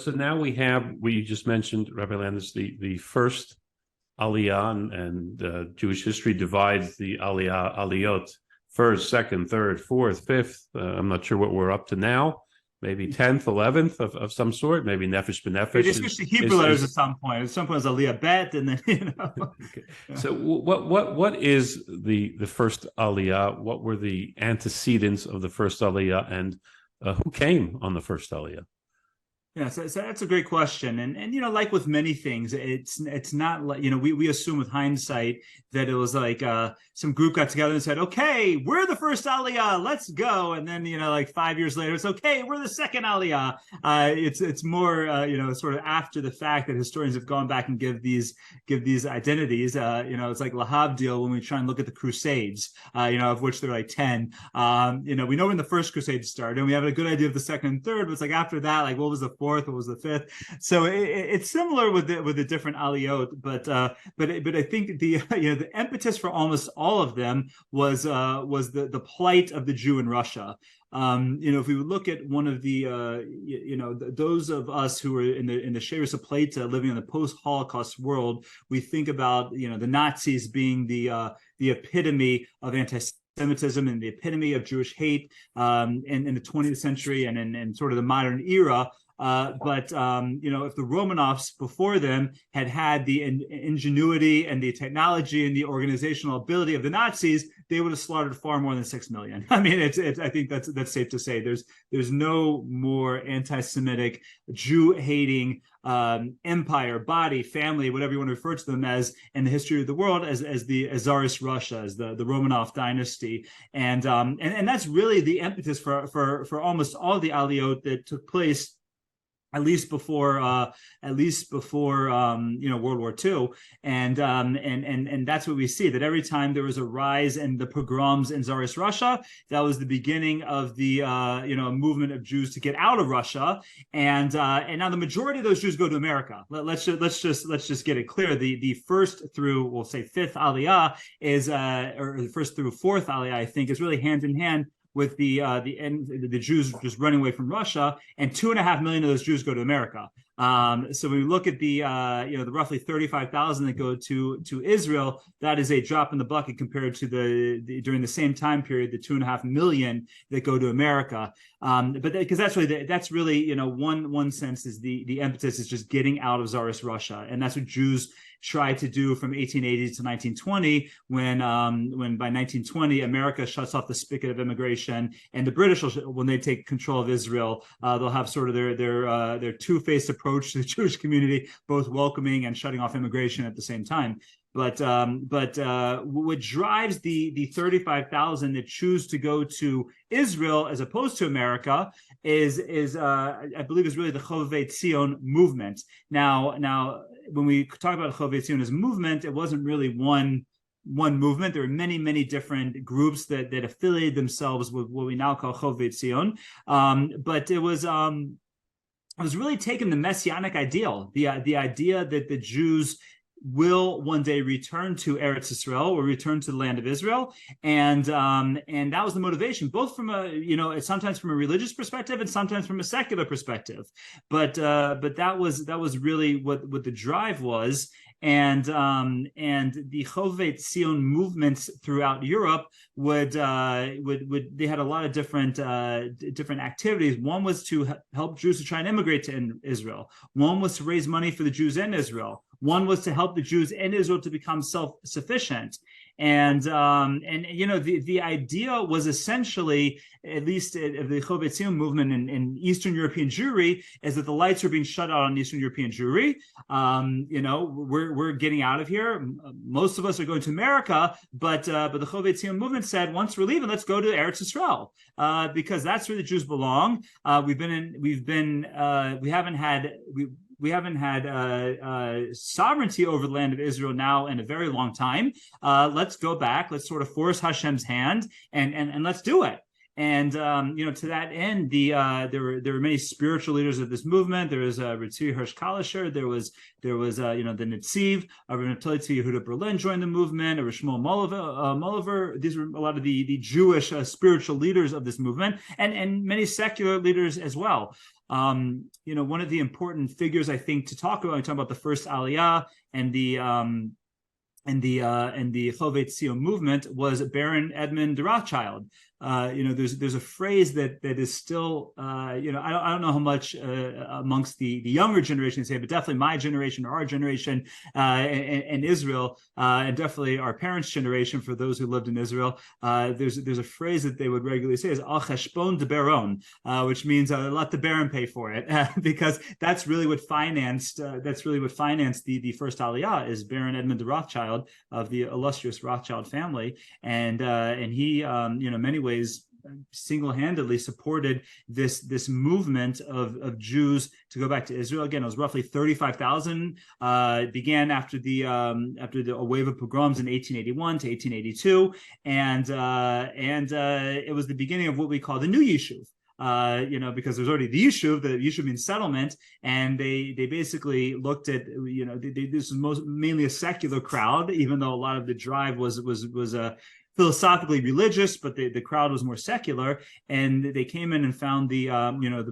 So now we just mentioned, Rabbi Landis, the first Aliyah, and Jewish history divides the Aliyot, first, second, third, fourth, fifth. I'm not sure what we're up to now. Maybe 10th, 11th of some sort. Maybe Nefesh B'Nefesh. They switched to Hebrew letters at some point. At some point, it was Aliyah Bet, and then Okay. Yeah. So what is the first Aliyah? What were the antecedents of the first Aliyah, and who came on the first Aliyah? Yeah, so that's a great question, and like with many things, it's not like we assume with hindsight that it was like some group got together and said, okay, we're the first Aliyah, let's go, and then like 5 years later, it's okay, we're the second Aliyah. It's more sort of after the fact that historians have gone back and give these identities. It's like Lahavdil when we try and look at the Crusades, of which there are like 10. We know when the first Crusade started, and we have a good idea of the second and third, but it's like after that, like what was the fourth, what was the fifth? So it's similar with the different aliyot, but I think the impetus for almost all of them was the plight of the Jew in Russia. If we would look at one of the those of us who are in the Sheretz Plata living in the post-Holocaust world, we think about the Nazis being the epitome of anti-Semitism and the epitome of Jewish hate in the 20th century and in sort of the modern era. But if the Romanovs before them had the ingenuity and the technology and the organizational ability of the Nazis, they would have slaughtered far more than 6 million. I mean, I think that's safe to say. There's no more anti-Semitic, Jew-hating empire, body, family, whatever you want to refer to them as in the history of the world as the Tsarist Russia, as the Romanov dynasty, and that's really the impetus for almost all the aliyot that took place at least before World War II, and that's what we see, that every time there was a rise in the pogroms in Tsarist Russia, that was the beginning of the movement of Jews to get out of Russia, and now the majority of those Jews go to America. Let's just get it clear. The first through, we'll say, fifth Aliyah is or the first through fourth Aliyah, I think, is really hand in hand with the Jews just running away from Russia, and 2.5 million of those Jews go to America. So when we look at the roughly 35,000 that go to Israel, that is a drop in the bucket compared to the during the same time period, the 2.5 million that go to America. But because that's really one sense is the impetus is just getting out of Tsarist Russia, and that's what Jews tried to do from 1880 to 1920, when by 1920 America shuts off the spigot of immigration, and the British, when they take control of Israel, they'll have sort of their two-faced approach to the Jewish community, both welcoming and shutting off immigration at the same time. But what drives the 35,000 that choose to go to Israel as opposed to America is I believe is really the Hovevei Tzion movement. Now when we talk about Hovevei Tzion as a movement, it wasn't really one movement. There were many different groups that affiliated themselves with what we now call Hovevei Tzion. But it was really taking the messianic ideal, the idea that the Jews will one day return to Eretz Yisrael, or return to the land of Israel, and that was the motivation, both from sometimes from a religious perspective and sometimes from a secular perspective. But that was really what the drive was, and the Hovevei Tzion movements throughout Europe would they had a lot of different activities. One was to help Jews to try and immigrate to Israel. One was to raise money for the Jews in Israel. One was to help the Jews in Israel to become self-sufficient. And the idea was essentially, at least of the Hovevei Tzion movement in Eastern European Jewry, is that the lights are being shut out on Eastern European Jewry. We're getting out of here. Most of us are going to America, but the Hovevei Tzion movement said, once we're leaving, let's go to Eretz Yisrael, because that's where the Jews belong. We haven't had sovereignty over the land of Israel now in a very long time. Let's go back. Let's sort of force Hashem's hand and let's do it. And to that end, there were many spiritual leaders of this movement. There was Ritzvi Hirsch Kalisher. There was the Netziv, Rabbi Yehuda Berlin joined the movement. Rabbi Shmuel Moliver. These were a lot of the Jewish spiritual leaders of this movement, and many secular leaders as well. one of the important figures I think to talk about when we talk about the first Aliyah and the Hovevei movement was Baron Edmund de Rothschild. There's a phrase that is still, I don't know how much amongst the younger generation say, but definitely my generation or our generation in Israel, and definitely our parents' generation for those who lived in Israel. There's a phrase that they would regularly say is al cheshbon de baron, which means let the baron pay for it, because that's really what financed the first Aliyah is Baron Edmund de Rothschild of the illustrious Rothschild family, and he in many ways single-handedly supported this movement of Jews to go back to Israel. Again, it was roughly 35,000. Began after the wave of pogroms in 1881 to 1882, and it was the beginning of what we call the new Yishuv. Because there's already the Yishuv. The Yishuv means settlement, and they basically looked at this was mainly a secular crowd, even though a lot of the drive was philosophically religious, but the crowd was more secular, and they came in and found the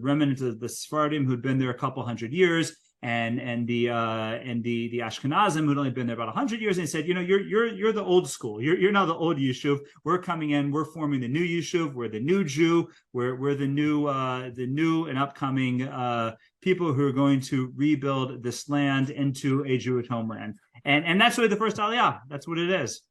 remnants of the Sephardim who'd been there a couple hundred years, and the Ashkenazim who'd only been there about 100 years, and they said, you're the old school, you're now the old Yishuv. We're coming in, we're forming the new Yishuv. We're the new Jew. We're the new and upcoming people who are going to rebuild this land into a Jewish homeland, and that's really the first Aliyah. That's what it is.